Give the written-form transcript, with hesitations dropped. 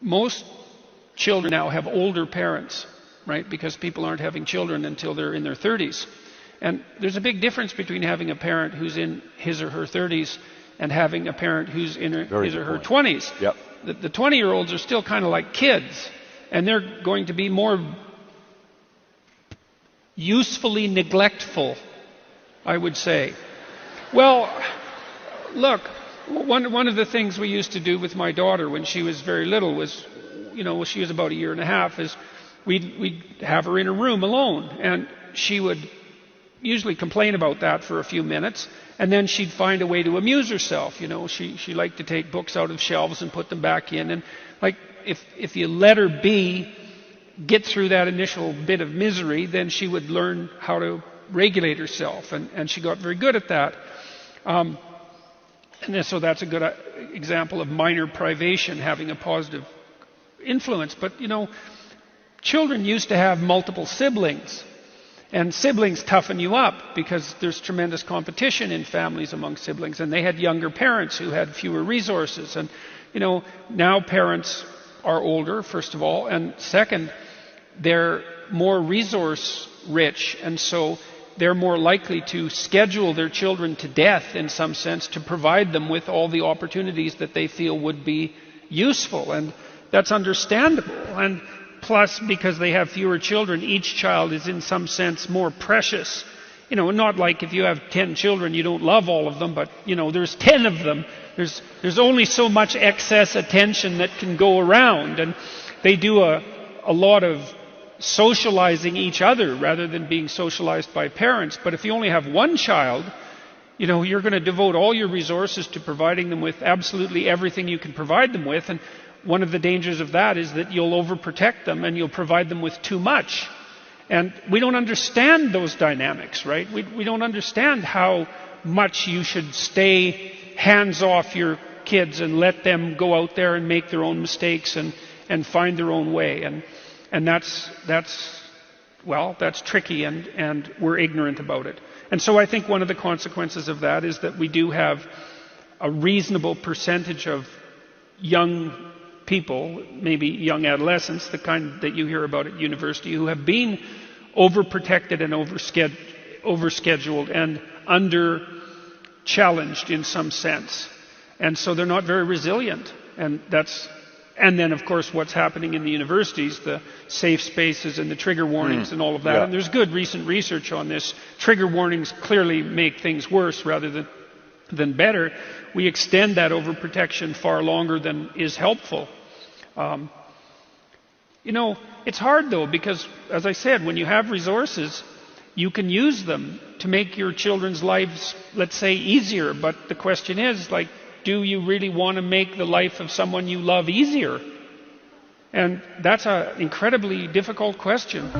most children now have older parents, right? Because people aren't having children until they're in their 30s. And there's a big difference between having a parent who's in his or her 30s and having a parent who's in his or her 20s. Yep. The 20-year-olds are still kind of like kids, and they're going to be more usefully neglectful, I would say. Well, look, one of the things we used to do with my daughter when she was very little was, when she was about a year and a half, is we'd have her in a room alone, and she would usually complain about that for a few minutes, and then she'd find a way to amuse herself. She liked to take books out of shelves and put them back in, and like if you let her get through that initial bit of misery, then she would learn how to regulate herself, and she got very good at that. And so that's a good example of minor privation having a positive influence. But children used to have multiple siblings, and siblings toughen you up because there's tremendous competition in families among siblings, and they had younger parents who had fewer resources. And now parents are older, first of all, and second, they're more resource rich, and so they're more likely to schedule their children to death in some sense to provide them with all the opportunities that they feel would be useful. And that's understandable. And plus, because they have fewer children, each child is in some sense more precious. Not like if you have 10 children, you don't love all of them, but there's 10 of them. There's only so much excess attention that can go around, and they do a lot of socializing each other rather than being socialized by parents. But if you only have one child, you're going to devote all your resources to providing them with absolutely everything you can provide them with. And one of the dangers of that is that you'll overprotect them and you'll provide them with too much. And we don't understand those dynamics, right? We don't understand how much you should stay hands off your kids and let them go out there and make their own mistakes and find their own way. And that's tricky, and we're ignorant about it. And so I think one of the consequences of that is that we do have a reasonable percentage of young people, maybe young adolescents, the kind that you hear about at university, who have been overprotected and overscheduled and under-challenged in some sense. And so they're not very resilient. And then, of course, what's happening in the universities, the safe spaces and the trigger warnings and all of that. Yeah. And there's good recent research on this. Trigger warnings clearly make things worse rather than better. We extend that overprotection far longer than is helpful. It's hard, though, because, as I said, when you have resources, you can use them to make your children's lives, let's say, easier. But the question is, do you really want to make the life of someone you love easier? And that's an incredibly difficult question.